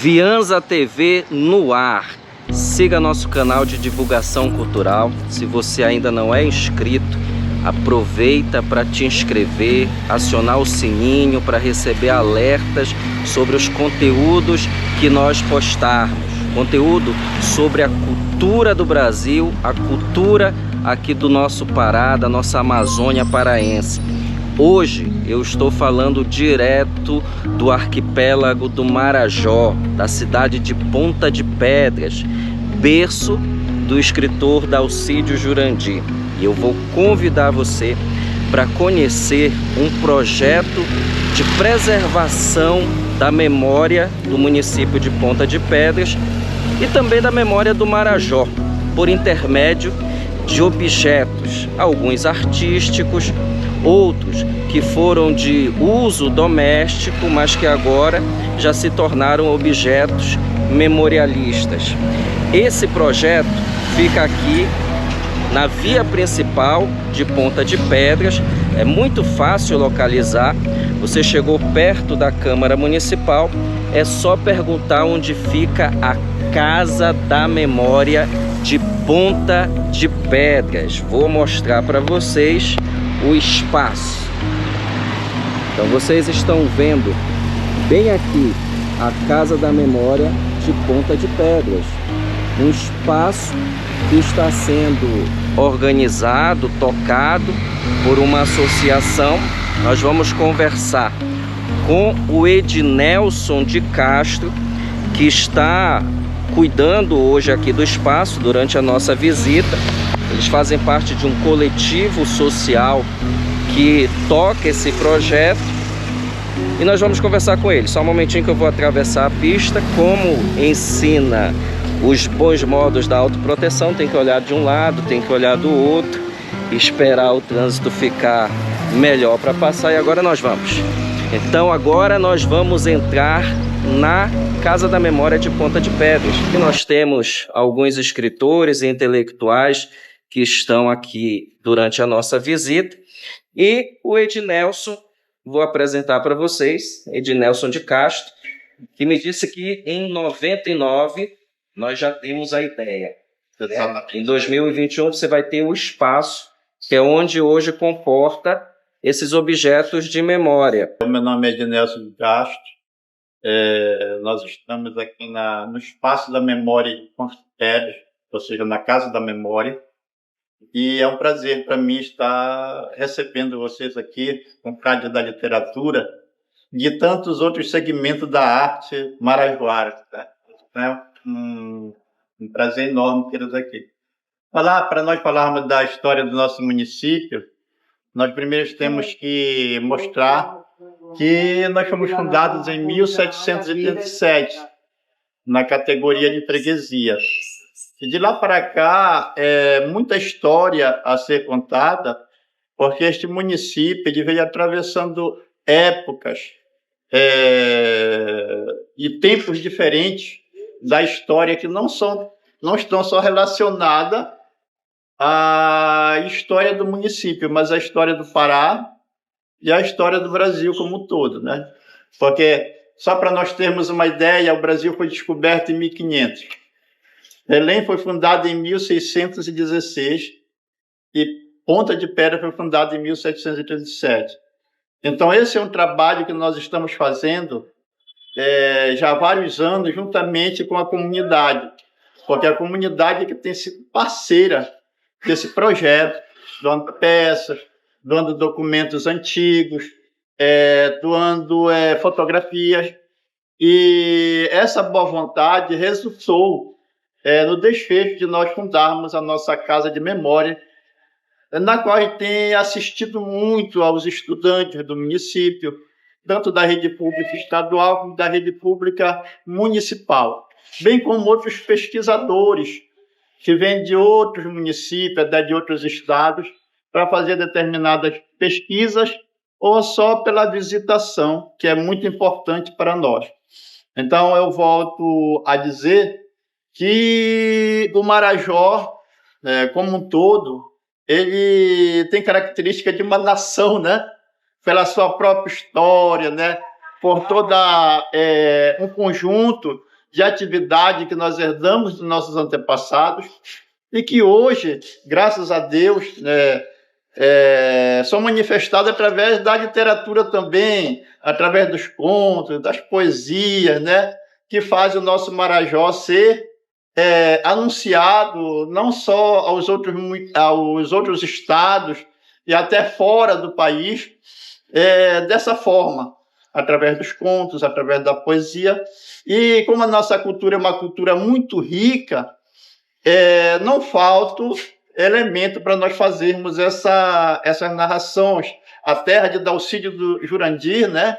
Vianza TV no ar. Siga nosso canal de divulgação cultural. Se você ainda não é inscrito, aproveita para te inscrever, acionar o sininho para receber alertas sobre os conteúdos que nós postarmos. Conteúdo sobre a cultura do Brasil, a cultura aqui do nosso Pará, da nossa Amazônia paraense. Hoje eu estou falando direto do arquipélago do Marajó, da cidade de Ponta de Pedras, berço do escritor Dalcídio Jurandir. E eu vou convidar você para conhecer um projeto de preservação da memória do município de Ponta de Pedras e também da memória do Marajó, por intermédio de objetos, alguns artísticos, outros que foram de uso doméstico, mas que agora já se tornaram objetos memorialistas. Esse projeto fica aqui na via principal de Ponta de Pedras, é muito fácil localizar. Você chegou perto da Câmara Municipal, é só perguntar onde fica a Casa da Memória de Ponta de Pedras. Vou mostrar para vocês o espaço. Então vocês estão vendo bem aqui a Casa da Memória de Ponta de Pedras, um espaço que está sendo organizado, tocado por uma associação. Nós vamos conversar com o Ednelson de Castro, que está cuidando hoje aqui do espaço durante a nossa visita. Eles fazem parte de um coletivo social que toca esse projeto e nós vamos conversar com eles. Só um momentinho que eu vou atravessar a pista. Como ensina os bons modos da autoproteção, tem que olhar de um lado, tem que olhar do outro, esperar o trânsito ficar melhor para passar. E agora nós vamos. Então agora nós vamos entrar na Casa da Memória de Ponta de Pedras. E nós temos alguns escritores e intelectuais que estão aqui durante a nossa visita. E o Ednelson, vou apresentar para vocês, Ednelson de Castro, que me disse que em 99 nós já temos a ideia. Em 2021 você vai ter o espaço, que é onde hoje comporta esses objetos de memória. Meu nome é Ednelson de Castro. Nós estamos aqui no Espaço da Memória de Ponta de Pedras, ou seja, na Casa da Memória. E é um prazer para mim estar recebendo vocês aqui, com Cádia da Literatura, de tantos outros segmentos da arte marajoara. Tá? É um prazer enorme tê-los aqui. Para nós falarmos da história do nosso município, nós primeiro temos que mostrar que nós fomos fundados em 1787, na categoria de freguesia. E de lá para cá, muita história a ser contada, porque este município ele veio atravessando épocas e tempos diferentes da história que não estão só relacionadas à história do município, mas à história do Pará e à história do Brasil como um todo, né? Porque, só para nós termos uma ideia, o Brasil foi descoberto em 1500. Belém foi fundada em 1616 e Ponta de Pedra foi fundada em 1737. Então, esse é um trabalho que nós estamos fazendo já há vários anos, juntamente com a comunidade, porque a comunidade é que tem sido parceira desse projeto, doando peças, doando documentos antigos, doando fotografias. E essa boa vontade resultou no desfecho de nós fundarmos a nossa Casa de Memória, na qual a gente tem assistido muito aos estudantes do município, tanto da rede pública estadual como da rede pública municipal, bem como outros pesquisadores que vêm de outros municípios, de outros estados, para fazer determinadas pesquisas ou só pela visitação, que é muito importante para nós. Então, eu volto a dizer que o Marajó, como um todo, ele tem característica de uma nação, né? Pela sua própria história, né? Por toda um conjunto de atividade que nós herdamos dos nossos antepassados e que hoje, graças a Deus, né, são manifestadas através da literatura também, através dos contos, das poesias, né, que faz o nosso Marajó ser anunciado não só aos outros estados e até fora do país, dessa forma, através dos contos, através da poesia. E como a nossa cultura é uma cultura muito rica, não falta elemento para nós fazermos essas narrações. A terra de Dalcídio do Jurandir, né?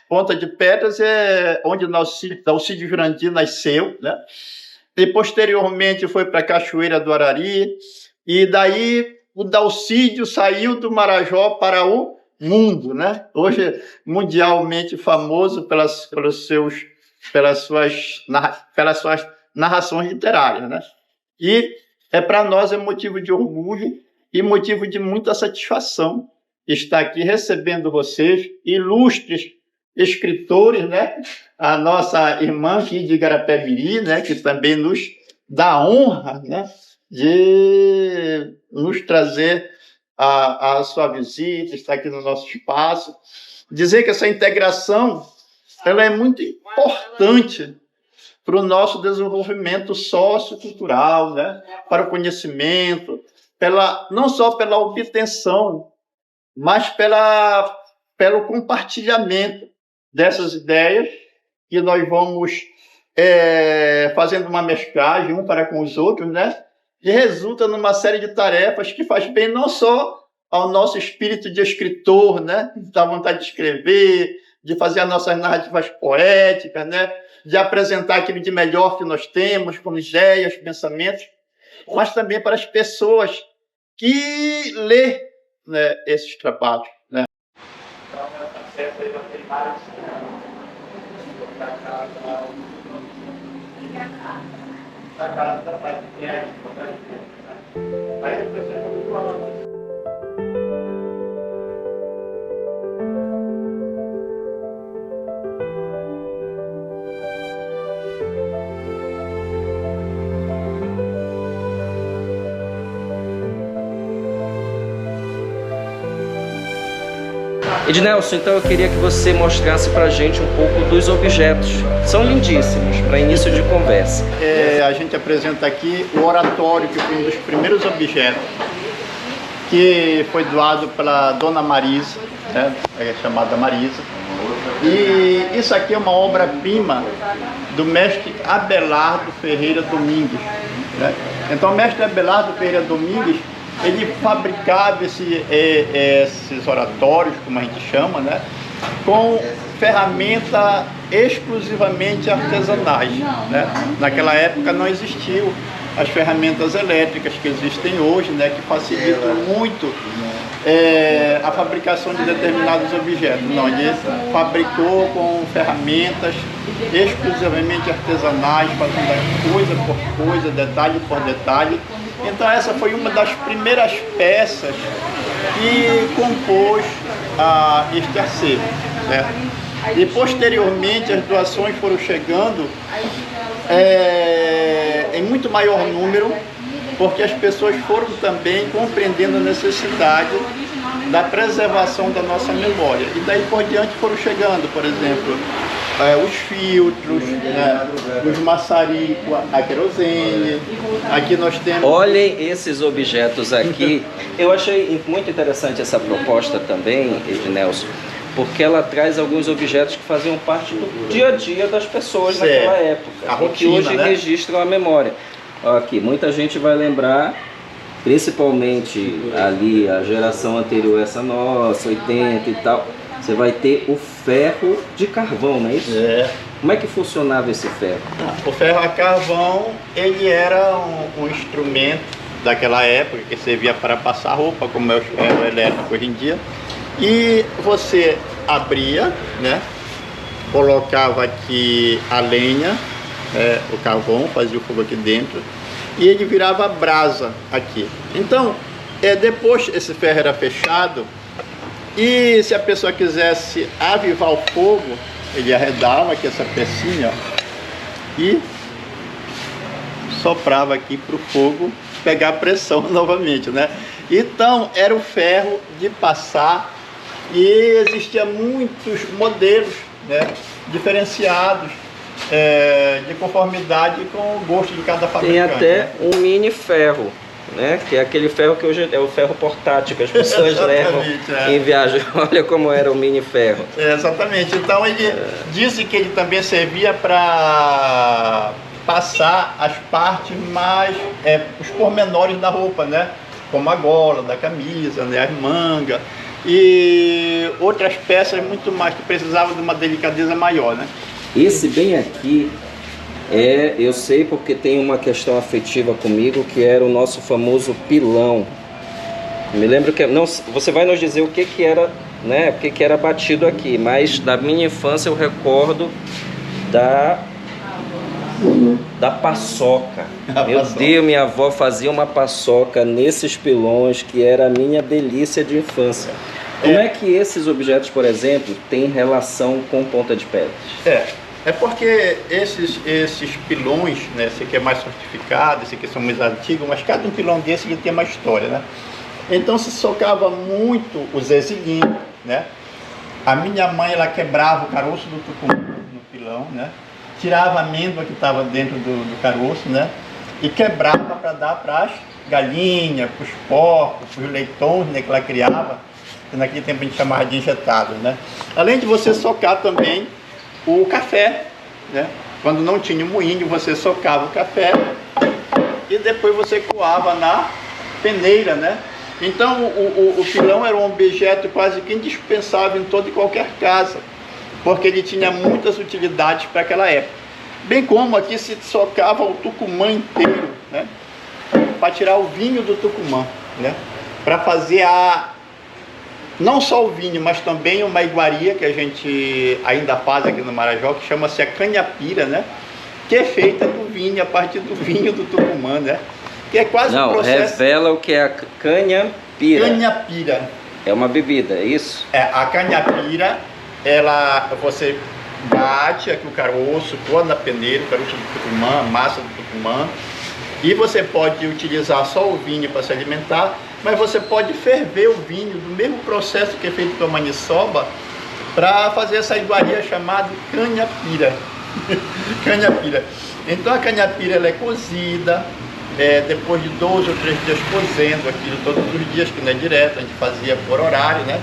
Ponta de Pedras é onde Dalcídio Jurandir nasceu, né? E posteriormente foi para a Cachoeira do Arari, e daí o Dalcídio saiu do Marajó para o mundo, né? Hoje mundialmente famoso pelas suas narrações literárias, né? E para nós é motivo de orgulho e motivo de muita satisfação estar aqui recebendo vocês, ilustres escritores, né? A nossa irmã aqui de Igarapé-Miri, né? Que também nos dá a honra, né? De nos trazer a sua visita, estar aqui no nosso espaço. Dizer que essa integração ela é muito importante para o nosso desenvolvimento sociocultural, né? Para o conhecimento, não só pela obtenção, mas pelo compartilhamento dessas ideias, que nós vamos fazendo uma mesclagem um para com os outros, né? E resulta numa série de tarefas que faz bem não só ao nosso espírito de escritor, né? Da vontade de escrever, de fazer as nossas narrativas poéticas, né? De apresentar aquilo de melhor que nós temos, como ideias, pensamentos, mas também para as pessoas que lê, né, esses trabalhos, né? Ednelson, então eu queria que você mostrasse pra gente um pouco dos objetos. São lindíssimos, para início de conversa. A gente apresenta aqui o oratório, que foi um dos primeiros objetos, que foi doado pela Dona Marisa, né? É chamada Marisa. E isso aqui é uma obra-prima do mestre Abelardo Ferreira Domingues, né? Então o mestre Abelardo Ferreira Domingues, ele fabricava esses oratórios, como a gente chama, né, com ferramentas exclusivamente artesanais, né? Naquela época não existiam as ferramentas elétricas que existem hoje, né, que facilitam muito a fabricação de determinados objetos. Não, ele fabricou com ferramentas exclusivamente artesanais, fazendo coisa por coisa, detalhe por detalhe. Então essa foi uma das primeiras peças que compôs este acervo, certo? E posteriormente as doações foram chegando em muito maior número, porque as pessoas foram também compreendendo a necessidade da preservação da nossa memória. E daí por diante foram chegando, por exemplo, os filtros, né, os maçarico, a querosene. Aqui nós temos... Olhem esses objetos aqui. Eu achei muito interessante essa proposta também, Ednelson, porque ela traz alguns objetos que faziam parte do dia a dia das pessoas naquela época, a rotina, que hoje, né, registram a memória. Aqui, muita gente vai lembrar, principalmente ali a geração anterior a essa nossa, 80 e tal, você vai ter o ferro de carvão, não é isso? Como é que funcionava esse ferro? O ferro a carvão, ele era um instrumento daquela época que servia para passar roupa, como é o ferro elétrico hoje em dia. E você abria, né, colocava aqui a lenha, o carvão, fazia o fogo aqui dentro, e ele virava brasa aqui. Então, depois esse ferro era fechado, e se a pessoa quisesse avivar o fogo, ele arredava aqui essa pecinha, ó, e soprava aqui para o fogo pegar pressão novamente, né? Então era o ferro de passar e existia muitos modelos, né, diferenciados, de conformidade com o gosto de cada fabricante. Tem até, né, um mini ferro, né? Que é aquele ferro que hoje é o ferro portátil que as pessoas levam em viagem. Olha como era o mini ferro. Exatamente. Então ele disse que ele também servia para passar as partes mais, os pormenores da roupa, né? Como a gola da camisa, né? As mangas e outras peças muito mais que precisavam de uma delicadeza maior, né? Esse bem aqui eu sei porque tem uma questão afetiva comigo, que era o nosso famoso pilão. Me lembro que não, você vai nos dizer o que que era, né? O que que era batido aqui, mas da minha infância eu recordo da paçoca. Meu Deus, minha avó fazia uma paçoca nesses pilões que era a minha delícia de infância. Como é que esses objetos, por exemplo, têm relação com ponta de pedras? É porque esses pilões, né, esse aqui é mais fortificado, esse aqui são mais antigos, mas cada um pilão desse ele tem uma história, né? Então se socava muito o zezilinho, né? A minha mãe, ela quebrava o caroço do tucumã no pilão, né? Tirava a amêndoa que estava dentro do caroço, né? E quebrava para dar para as galinhas, para os porcos, para os leitões, né, que ela criava, que naquele tempo a gente chamava de injetados, né? Além de você socar também o café, né? Quando não tinha moinho, você socava o café e depois você coava na peneira, né? Então o pilão era um objeto quase que indispensável em toda e qualquer casa, porque ele tinha muitas utilidades para aquela época. Bem como aqui se socava o tucumã inteiro, né? Para tirar o vinho do tucumã, né? Para fazer não só o vinho, mas também uma iguaria que a gente ainda faz aqui no Marajó, que chama-se a canhapira, né? Que é feita do vinho, a partir do vinho do tucumã, né? Que é quase um processo... Revela o que é a canhapira. Canhapira. É uma bebida, é isso? A canhapira, você bate aqui o caroço, coa na peneira, o caroço do tucumã, a massa do tucumã, e você pode utilizar só o vinho para se alimentar, mas você pode ferver o vinho do mesmo processo que é feito com a maniçoba para fazer essa iguaria chamada canhapira. Canhapira. Então a canhapira ela é cozida, depois de 2 ou 3 dias cozendo aquilo todos os dias, que não é direto, a gente fazia por horário, né?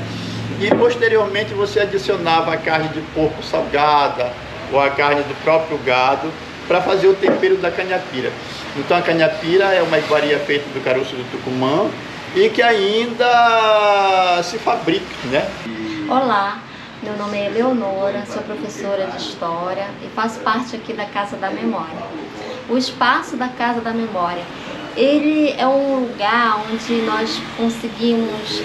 E posteriormente você adicionava a carne de porco salgada ou a carne do próprio gado para fazer o tempero da canhapira. Então a canhapira é uma iguaria feita do caroço do tucumã e que ainda se fabrica, né? Olá, meu nome é Eleonora, sou professora de História e faço parte aqui da Casa da Memória. O espaço da Casa da Memória, ele é um lugar onde nós conseguimos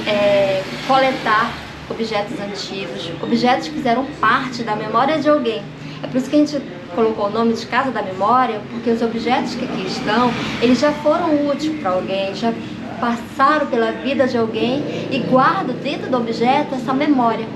coletar objetos antigos, objetos que fizeram parte da memória de alguém. É por isso que a gente colocou o nome de Casa da Memória, porque os objetos que aqui estão, eles já foram úteis para alguém, já passaram pela vida de alguém e guardam dentro do objeto essa memória.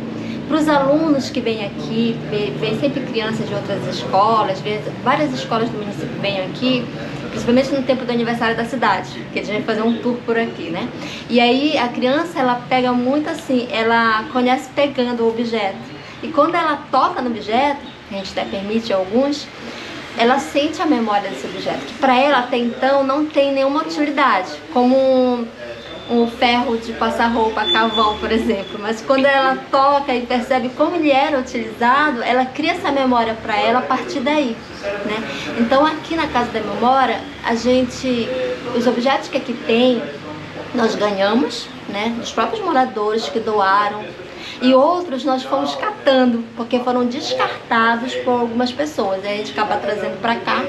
Para os alunos que vêm aqui, vem sempre crianças de outras escolas, várias escolas do município vêm aqui, principalmente no tempo do aniversário da cidade, que a gente vai fazer um tour por aqui, né? E aí a criança, ela pega muito assim, ela conhece pegando o objeto. E quando ela toca no objeto, a gente até permite alguns, ela sente a memória desse objeto, que para ela até então não tem nenhuma utilidade, como um ferro de passar roupa, carvão, por exemplo. Mas quando ela toca e percebe como ele era utilizado, ela cria essa memória para ela a partir daí, né? Então aqui na Casa da Memória, os objetos que aqui tem, nós ganhamos, né, dos próprios moradores que doaram, e outros nós fomos catando, porque foram descartados por algumas pessoas, aí a gente acaba trazendo para cá.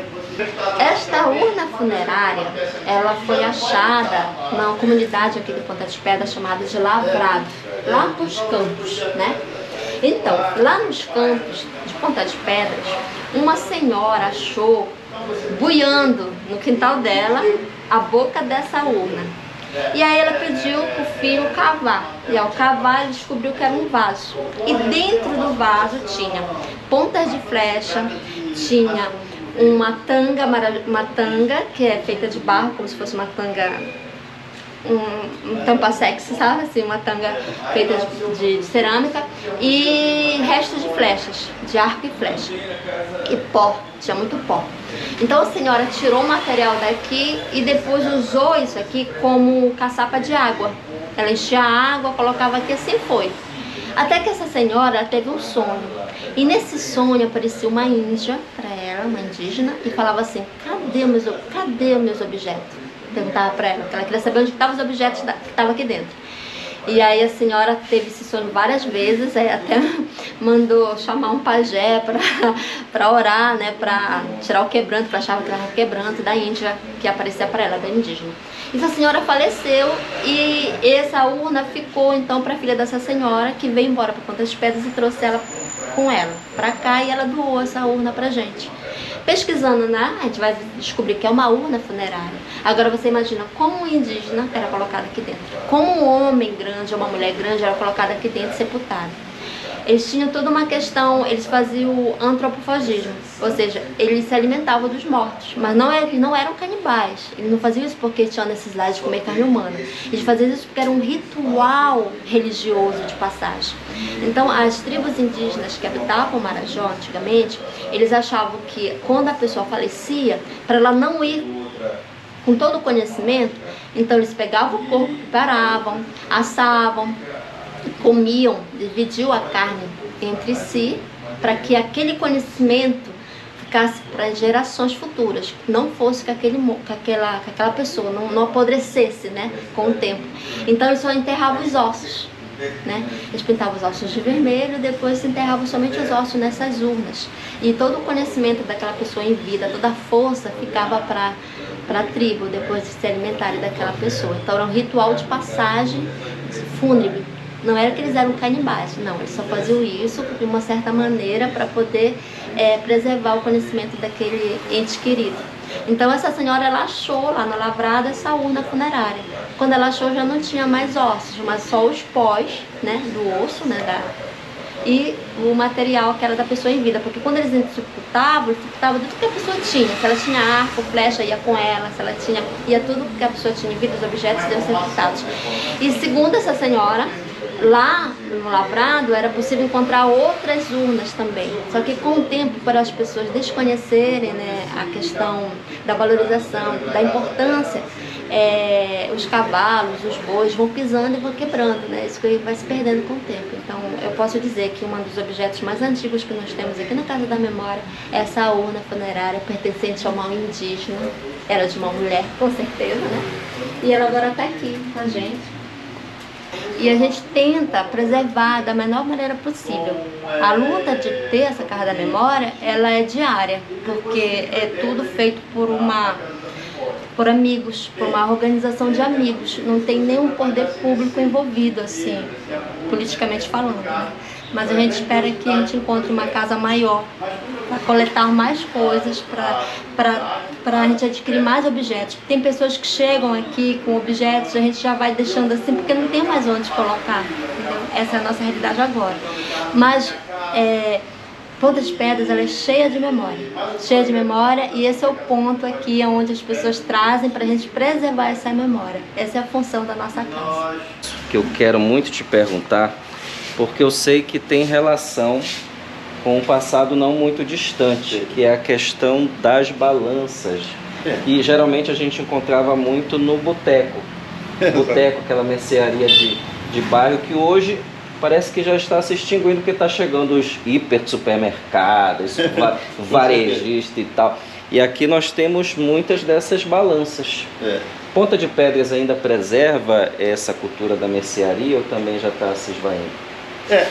Esta urna funerária, ela foi achada numa comunidade aqui de Ponta de Pedras chamada de Lavrado, lá nos campos, né? Então, lá nos campos de Ponta de Pedras, uma senhora achou, buiando no quintal dela, a boca dessa urna. E aí ela pediu para o filho cavar, e ao cavar ele descobriu que era um vaso. E dentro do vaso tinha pontas de flecha, tinha uma tanga que é feita de barro, como se fosse uma tanga, um tampa-sexy, sabe? Assim, uma tanga feita de cerâmica, e restos de flechas, de arco e flecha, e pó, tinha muito pó. Então a senhora tirou o material daqui e depois usou isso aqui como caçapa de água. Ela enchia a água, colocava aqui, assim foi. Até que essa senhora teve um sonho, e nesse sonho apareceu uma índia para ela, uma indígena, e falava assim: cadê meus objetos? Perguntava para ela, porque ela queria saber onde estavam os objetos que estavam aqui dentro. E aí a senhora teve esse sonho várias vezes, aí até mandou chamar um pajé para orar, né, para tirar o quebranto, porque achava que era o quebranto da Índia que aparecia para ela, da indígena. E a senhora faleceu, e essa urna ficou então para a filha dessa senhora, que veio embora para Ponta das Pedras e trouxe ela com ela para cá, e ela doou essa urna pra gente. Pesquisando, né, a gente vai descobrir que é uma urna funerária. Agora você imagina como um indígena era colocado aqui dentro, como um homem grande ou uma mulher grande era colocada aqui dentro, sepultada. Eles tinham toda uma questão, eles faziam o antropofagismo, ou seja, eles se alimentavam dos mortos, mas eles não eram canibais. Eles não faziam isso porque tinham necessidade de comer carne humana. Eles faziam isso porque era um ritual religioso de passagem. Então, as tribos indígenas que habitavam o Marajó antigamente, eles achavam que quando a pessoa falecia, para ela não ir com todo o conhecimento, então eles pegavam o corpo, preparavam, assavam, comiam, dividiam a carne entre si, para que aquele conhecimento ficasse para gerações futuras, que não fosse que aquela pessoa não apodrecesse, né, com o tempo. Então eles só enterravam os ossos, né? Eles pintavam os ossos de vermelho e depois se enterravam somente os ossos nessas urnas. E todo o conhecimento daquela pessoa em vida, toda a força ficava para a tribo depois de se alimentarem daquela pessoa. Então era um ritual de passagem fúnebre. Não era que eles eram canibais, não, eles só faziam isso de uma certa maneira para poder preservar o conhecimento daquele ente querido. Então essa senhora, ela achou lá no lavrado essa urna funerária. Quando ela achou, já não tinha mais ossos, mas só os pós, né, do osso, né, e o material que era da pessoa em vida, porque quando eles sepultavam de tudo que a pessoa tinha. Se ela tinha arco, flecha, ia com ela, se ela ia tudo que a pessoa tinha em vida, os objetos eram sepultados. E segundo essa senhora, lá no lavrado era possível encontrar outras urnas também, só que com o tempo, para as pessoas desconhecerem, né, a questão da valorização, da importância, os cavalos, os bois vão pisando e vão quebrando, né? Isso que vai se perdendo com o tempo. Então eu posso dizer que um dos objetos mais antigos que nós temos aqui na Casa da Memória é essa urna funerária pertencente a uma indígena, era de uma mulher, com certeza, né? E ela agora está aqui com a gente. E a gente tenta preservar da menor maneira possível. A luta de ter essa Casa da Memória, ela é diária, porque é tudo feito por amigos, por uma organização de amigos. Não tem nenhum poder público envolvido, assim, politicamente falando, né? Mas a gente espera que a gente encontre uma casa maior, para coletar mais coisas, para a gente adquirir mais objetos. Tem pessoas que chegam aqui com objetos, a gente já vai deixando assim, porque não tem mais onde colocar, entendeu? Essa é a nossa realidade agora. Mas Ponta das Pedras, ela é cheia de memória, e esse é o ponto aqui onde as pessoas trazem para a gente preservar essa memória. Essa é a função da nossa casa. Que eu quero muito te perguntar, porque eu sei que tem relação com um passado não muito distante, que é a questão das balanças. E geralmente a gente encontrava muito no boteco, aquela mercearia de bairro, que hoje parece que já está se extinguindo, porque está chegando os hiper supermercados, varejista e tal. E aqui nós temos muitas dessas balanças. Ponta de Pedras ainda preserva essa cultura da mercearia ou também já está se esvaindo?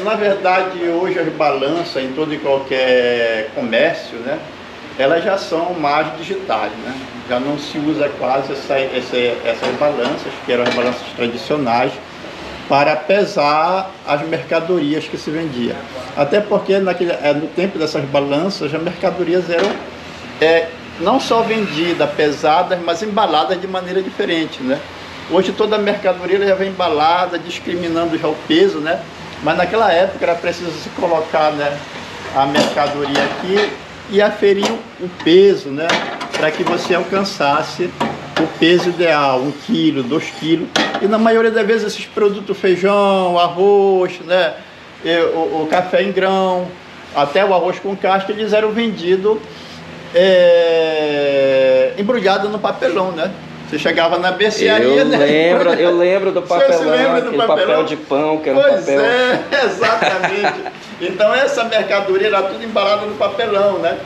Na verdade, hoje as balanças em todo e qualquer comércio, né, elas já são mais digitais, né? Já não se usa quase essas balanças, que eram as balanças tradicionais, para pesar as mercadorias que se vendia. Até porque no tempo dessas balanças, as mercadorias eram não só vendidas, pesadas, mas embaladas de maneira diferente, né? Hoje toda a mercadoria já vem embalada, discriminando já o peso, né? Mas naquela época era preciso se colocar, né, a mercadoria aqui e aferiam o peso, né? Para que você alcançasse o peso ideal, 1 quilo, 2 quilos. E na maioria das vezes esses produtos, feijão, arroz, né? O café em grão, até o arroz com casca, eles eram vendidos embrulhados no papelão, né? Você chegava na mercearia, eu lembro do papelão, aquele papel de pão, que era pois papel... exatamente. Então essa mercadoria era tudo embalada no papelão, né?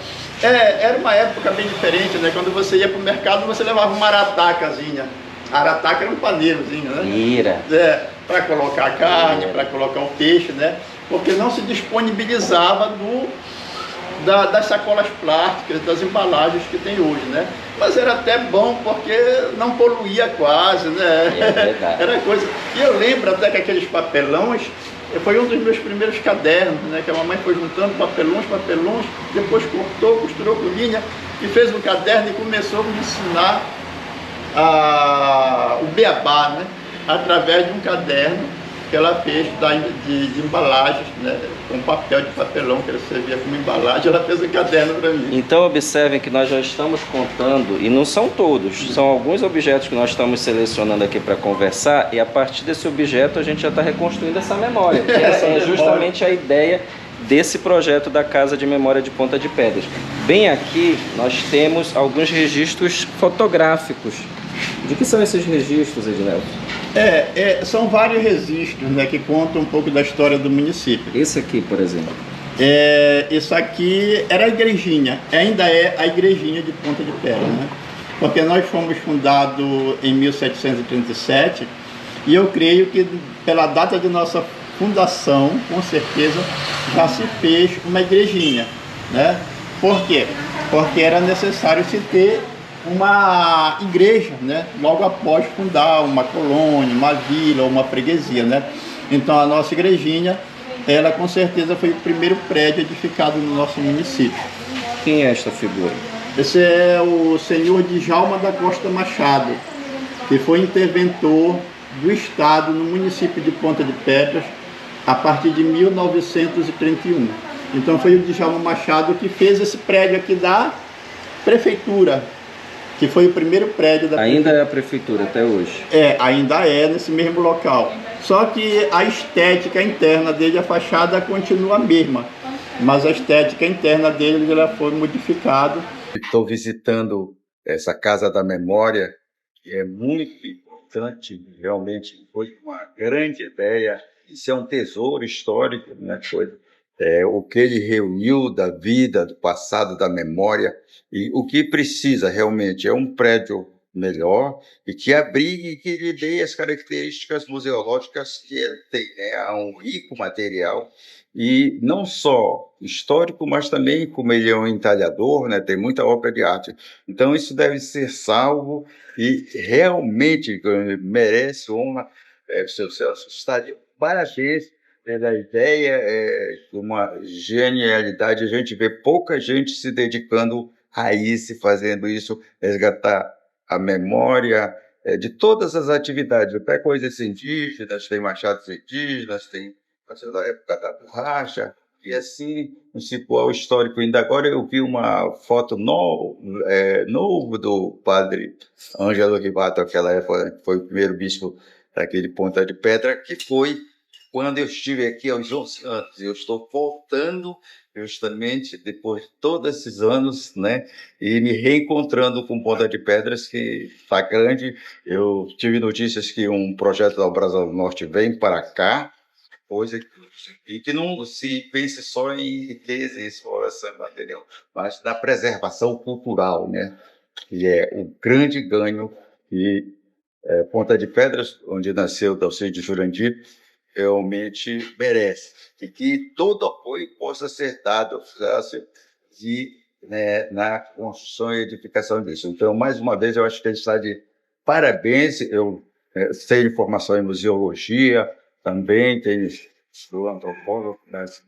Era uma época bem diferente, né? Quando você ia para o mercado, você levava uma aratacazinha. A arataca era um paneirozinho, né? Para colocar a carne, para colocar o peixe, né? Porque não se disponibilizava das sacolas plásticas, das embalagens que tem hoje, né? Mas era até bom porque não poluía quase, né? Era coisa. E eu lembro até que aqueles papelões foi um dos meus primeiros cadernos, né? Que a mamãe foi juntando papelões, depois cortou, costurou com linha e fez um caderno e começou a me ensinar o beabá, né? Através de um caderno que ela fez de embalagens, né? Com papel de papelão que ela servia como embalagem, ela fez um caderno para mim. Então observem que nós já estamos contando, e não são todos, são alguns objetos que nós estamos selecionando aqui para conversar, e a partir desse objeto a gente já está reconstruindo essa memória, que é justamente a ideia desse projeto da Casa de Memória de Ponta de Pedras. Bem aqui nós temos alguns registros fotográficos. De que são esses registros, Ednelson? São vários registros, né, que contam um pouco da história do município. Esse aqui, por exemplo? Isso aqui era a igrejinha, ainda é a igrejinha de Ponta de Pedra, né? Porque nós fomos fundados em 1737 e eu creio que pela data de nossa fundação, com certeza, já se fez uma igrejinha, né? Por quê? Porque era necessário se ter uma igreja, né? Logo após fundar uma colônia, uma vila, uma freguesia, né? Então a nossa igrejinha, ela com certeza foi o primeiro prédio edificado no nosso município. Quem é esta figura? Esse é o senhor Djalma da Costa Machado, que foi interventor do Estado no município de Ponta de Pedras a partir de 1931. Então foi o Djalma Machado que fez esse prédio aqui da prefeitura, que foi o primeiro prédio da prefeitura. Ainda é a prefeitura até hoje? Ainda é nesse mesmo local. Só que a estética interna dele, a fachada continua a mesma, mas a estética interna dele ela foi modificada. Estou visitando essa Casa da Memória, que é muito importante, realmente foi uma grande ideia. Isso é um tesouro histórico, né? O que ele reuniu da vida, do passado, da memória, e o que precisa realmente é um prédio melhor e que abrigue e que lhe dê as características museológicas que ele tem, né? Um rico material, e não só histórico, mas também, como ele é um entalhador, né? Tem muita obra de arte. Então isso deve ser salvo e realmente merece honra. Seu Celso, está de parabéns pela ideia, uma genialidade. A gente vê pouca gente se dedicando a isso, fazendo isso, resgatar a memória de todas as atividades, até coisas indígenas, tem machados indígenas, tem da época da borracha, e assim, um cipó histórico. Ainda agora eu vi uma foto novo do padre Ângelo Ribato, aquela época, foi o primeiro bispo daquele Ponta de Pedra, que foi quando eu estive aqui aos 11 anos. Eu estou voltando justamente depois de todos esses anos, né, e me reencontrando com Ponta de Pedras, que está grande. Eu tive notícias que um projeto da Brasa do Norte vem para cá, e que não se pense só em riqueza e exploração material, mas na preservação cultural, né, que é o grande ganho. E Ponta de Pedras, onde nasceu Dalcídio Jurandir, realmente merece, e que todo apoio possa ser dado na construção e edificação disso. Então, mais uma vez, eu acho que a gente está de parabéns. Eu sei de formação em museologia, também tenho do antropólogo, mas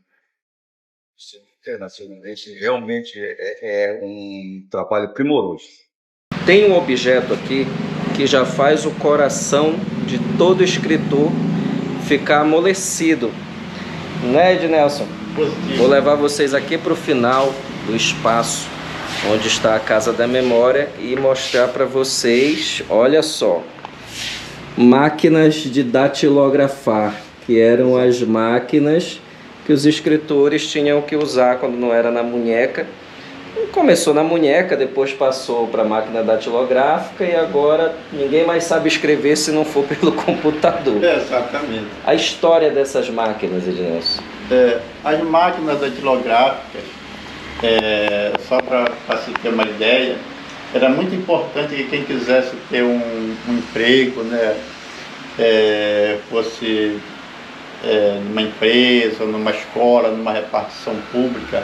internacionalmente realmente é um trabalho primoroso. Tem um objeto aqui que já faz o coração de todo escritor ficar amolecido, né, Ednelson? Positivo. Vou levar vocês aqui para o final do espaço onde está a Casa da Memória e mostrar para vocês, olha só, máquinas de datilografar, que eram as máquinas que os escritores tinham que usar quando não era na munheca. Começou na munheca, depois passou para a máquina datilográfica e agora ninguém mais sabe escrever se não for pelo computador. Exatamente. A história dessas máquinas, Ednilson. As máquinas datilográficas, só para se ter uma ideia, era muito importante que quem quisesse ter um emprego, né, fosse numa empresa, numa escola, numa repartição pública,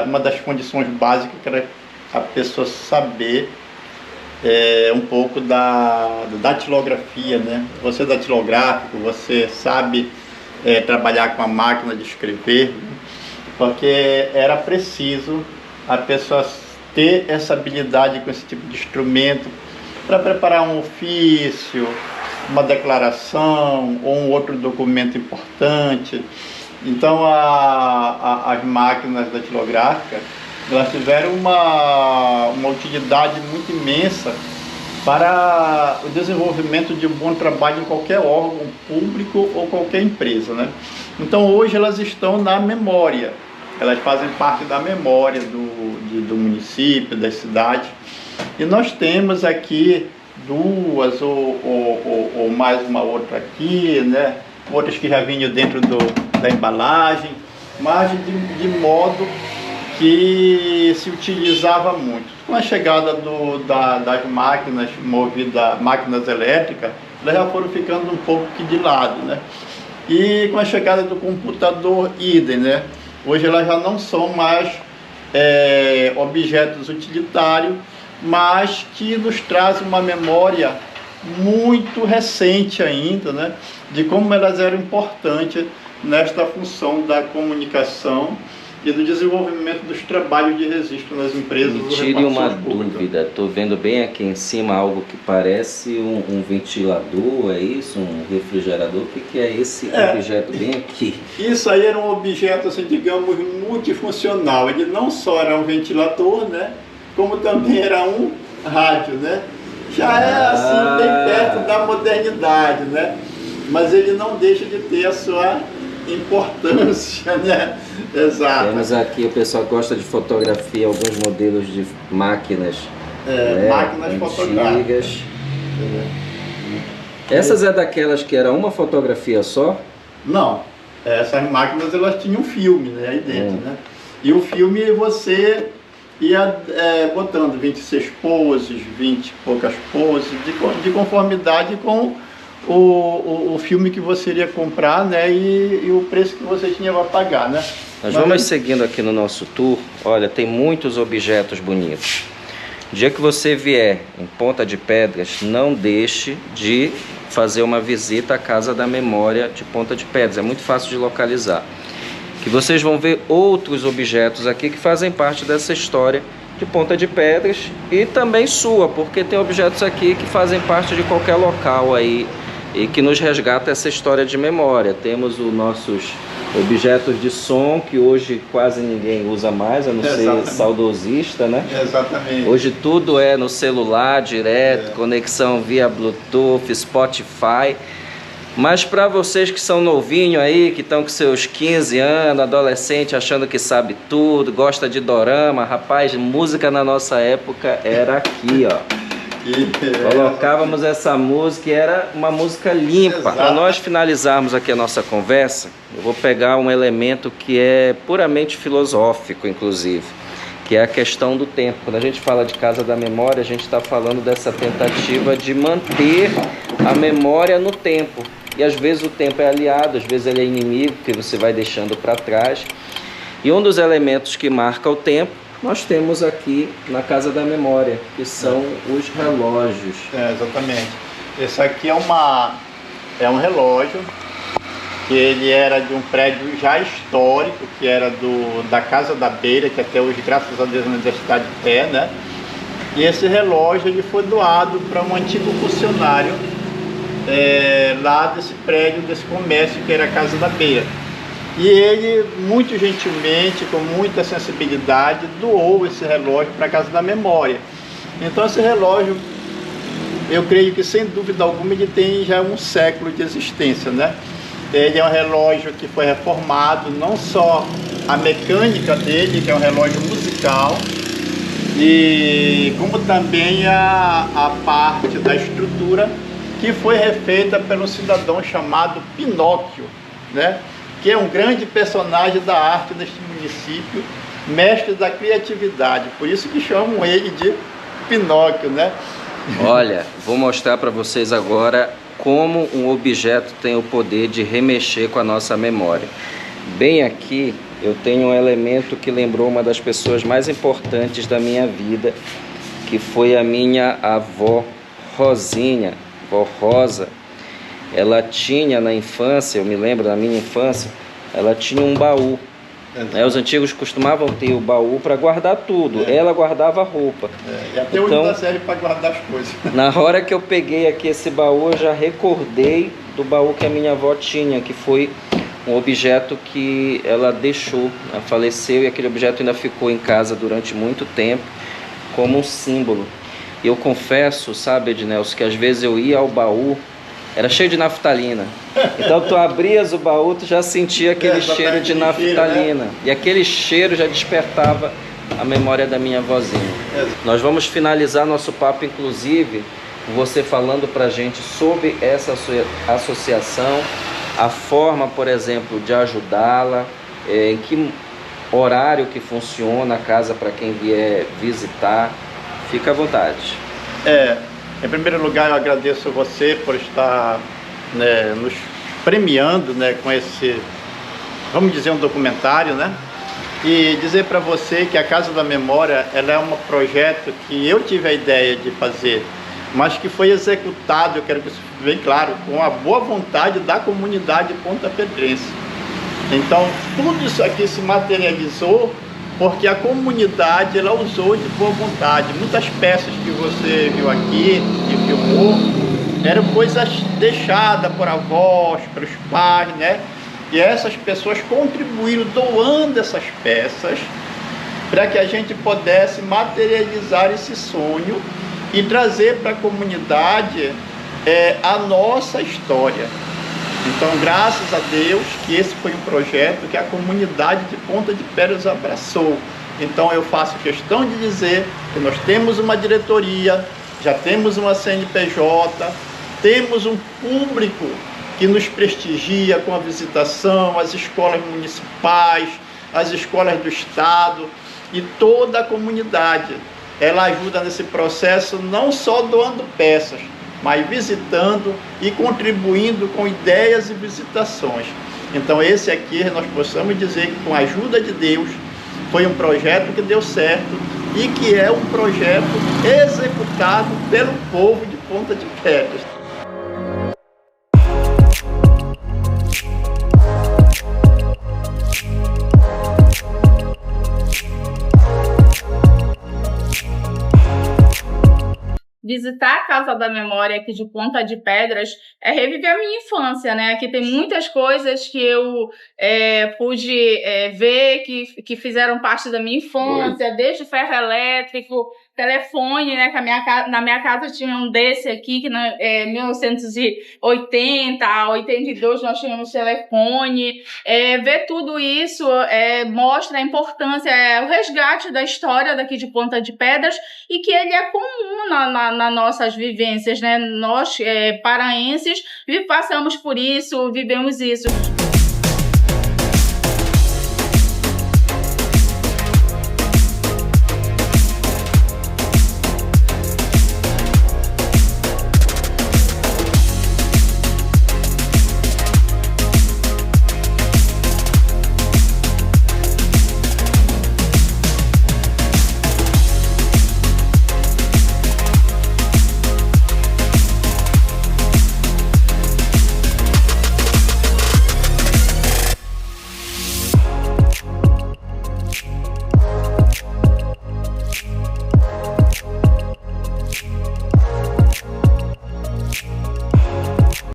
uma das condições básicas que era a pessoa saber um pouco da datilografia, né? Você é datilográfico, você sabe trabalhar com a máquina de escrever, porque era preciso a pessoa ter essa habilidade com esse tipo de instrumento para preparar um ofício, uma declaração ou um outro documento importante. Então as máquinas datilográficas, elas tiveram uma utilidade muito imensa para o desenvolvimento de um bom trabalho em qualquer órgão público ou qualquer empresa, né? Então hoje elas estão na memória, elas fazem parte da memória do município, da cidade. E nós temos aqui duas ou mais uma outra aqui, né? Outras que já vinham dentro da embalagem, mas de modo que se utilizava muito. Com a chegada das máquinas máquinas elétricas, elas já foram ficando um pouco que de lado, né? E com a chegada do computador, idem, né? Hoje elas já não são mais objetos utilitários, mas que nos trazem uma memória muito recente ainda, né, de como elas eram importantes nesta função da comunicação e do desenvolvimento dos trabalhos de registro nas empresas. Me tire uma dúvida, estou vendo bem aqui em cima algo que parece um ventilador, é isso? Um refrigerador? O que é esse objeto bem aqui? Isso aí era um objeto, assim, digamos, multifuncional. Ele não só era um ventilador, né, como também era um rádio, né? Já é assim, bem perto da modernidade, né? Mas ele não deixa de ter a sua importância, né? Exato. Temos aqui, o pessoal gosta de fotografia, alguns modelos de máquinas, máquinas fotográficas. Essas é daquelas que era uma fotografia só? Não, essas máquinas elas tinham filme, né, aí dentro, né? E o filme você ia botando 26 poses, 20 e poucas poses, de conformidade com o filme que você iria comprar, né, e o preço que você tinha para pagar, né? Nós vamos seguindo aqui no nosso tour. Olha, tem muitos objetos bonitos. O dia que você vier em Ponta de Pedras, não deixe de fazer uma visita à Casa da Memória de Ponta de Pedras. É muito fácil de localizar. Que vocês vão ver outros objetos aqui que fazem parte dessa história de Ponta de Pedras e também sua, porque tem objetos aqui que fazem parte de qualquer local aí e que nos resgata essa história de memória. Temos os nossos objetos de som que hoje quase ninguém usa mais, a não ser saudosista, né? Exatamente. Hoje tudo é no celular direto, conexão via Bluetooth, Spotify. Mas para vocês que são novinhos aí, que estão com seus 15 anos, adolescente, achando que sabe tudo, gosta de dorama, rapaz, música na nossa época era aqui, ó. Colocávamos essa música e era uma música limpa. Para nós finalizarmos aqui a nossa conversa, eu vou pegar um elemento que é puramente filosófico, inclusive, que é a questão do tempo. Quando a gente fala de Casa da Memória, a gente está falando dessa tentativa de manter a memória no tempo. E às vezes o tempo é aliado, às vezes ele é inimigo, que você vai deixando para trás. E um dos elementos que marca o tempo, nós temos aqui na Casa da Memória, que são os relógios. Exatamente. Esse aqui é um relógio, que ele era de um prédio já histórico, que era da Casa da Beira, que até hoje, graças a Deus, ainda está de pé, né? E esse relógio ele foi doado para um antigo funcionário lá desse prédio, desse comércio, que era a Casa da Beira. E ele, muito gentilmente, com muita sensibilidade, doou esse relógio para a Casa da Memória. Então esse relógio, eu creio que sem dúvida alguma ele tem já um século de existência, né? Ele é um relógio que foi reformado, não só a mecânica dele, que é um relógio musical, e como também a parte da estrutura, que foi refeita pelo cidadão chamado Pinóquio, né? Que é um grande personagem da arte deste município, mestre da criatividade, por isso que chamam ele de Pinóquio, né? Olha, vou mostrar para vocês agora como um objeto tem o poder de remexer com a nossa memória. Bem aqui eu tenho um elemento que lembrou uma das pessoas mais importantes da minha vida, que foi a minha avó Rosinha, vó Rosa. Ela tinha na infância, eu me lembro da minha infância, ela tinha um baú. Os antigos costumavam ter o baú para guardar tudo. Ela guardava roupa. E até hoje ainda serve para guardar as coisas. Na hora que eu peguei aqui esse baú, eu já recordei do baú que a minha avó tinha, que foi um objeto que ela deixou, ela faleceu, e aquele objeto ainda ficou em casa durante muito tempo como um símbolo. E eu confesso, sabe, Ednelson, que às vezes eu ia ao baú, era cheio de naftalina. Então tu abrias o baú, tu já sentia aquele cheiro de naftalina. Né? E aquele cheiro já despertava a memória da minha vozinha. Nós vamos finalizar nosso papo, inclusive, com você falando pra gente sobre essa associação, a forma, por exemplo, de ajudá-la, em que horário que funciona a casa para quem vier visitar. Fica à vontade. Em primeiro lugar, eu agradeço você por estar, né, nos premiando, né, com esse, vamos dizer, um documentário, né? E dizer para você que a Casa da Memória, ela é um projeto que eu tive a ideia de fazer, mas que foi executado, eu quero que isso fique bem claro, com a boa vontade da comunidade pontapedrense. Então, tudo isso aqui se materializou porque a comunidade ela usou de boa vontade. Muitas peças que você viu aqui e filmou eram coisas deixadas por avós, pelos pais, né? E essas pessoas contribuíram doando essas peças para que a gente pudesse materializar esse sonho e trazer para a comunidade a nossa história. Então, graças a Deus que esse foi um projeto que a comunidade de Ponta de Pedras abraçou. Então, eu faço questão de dizer que nós temos uma diretoria, já temos uma CNPJ, temos um público que nos prestigia com a visitação, as escolas municipais, as escolas do estado e toda a comunidade. Ela ajuda nesse processo não só doando peças, mas visitando e contribuindo com ideias e visitações. Então esse aqui nós possamos dizer que com a ajuda de Deus foi um projeto que deu certo e que é um projeto executado pelo povo de Ponta de Pedras. Visitar a Casa da Memória aqui de Ponta de Pedras é reviver a minha infância, né? Aqui tem muitas coisas que eu pude ver, que fizeram parte da minha infância, desde ferro elétrico, telefone, né? Que na minha casa tinha um desse aqui, que em 1980, 82 nós tínhamos telefone. Ver tudo isso mostra a importância, o resgate da história daqui de Ponta de Pedras e que ele é comum nas nossas vivências, né? Nós, paraenses, passamos por isso, vivemos isso.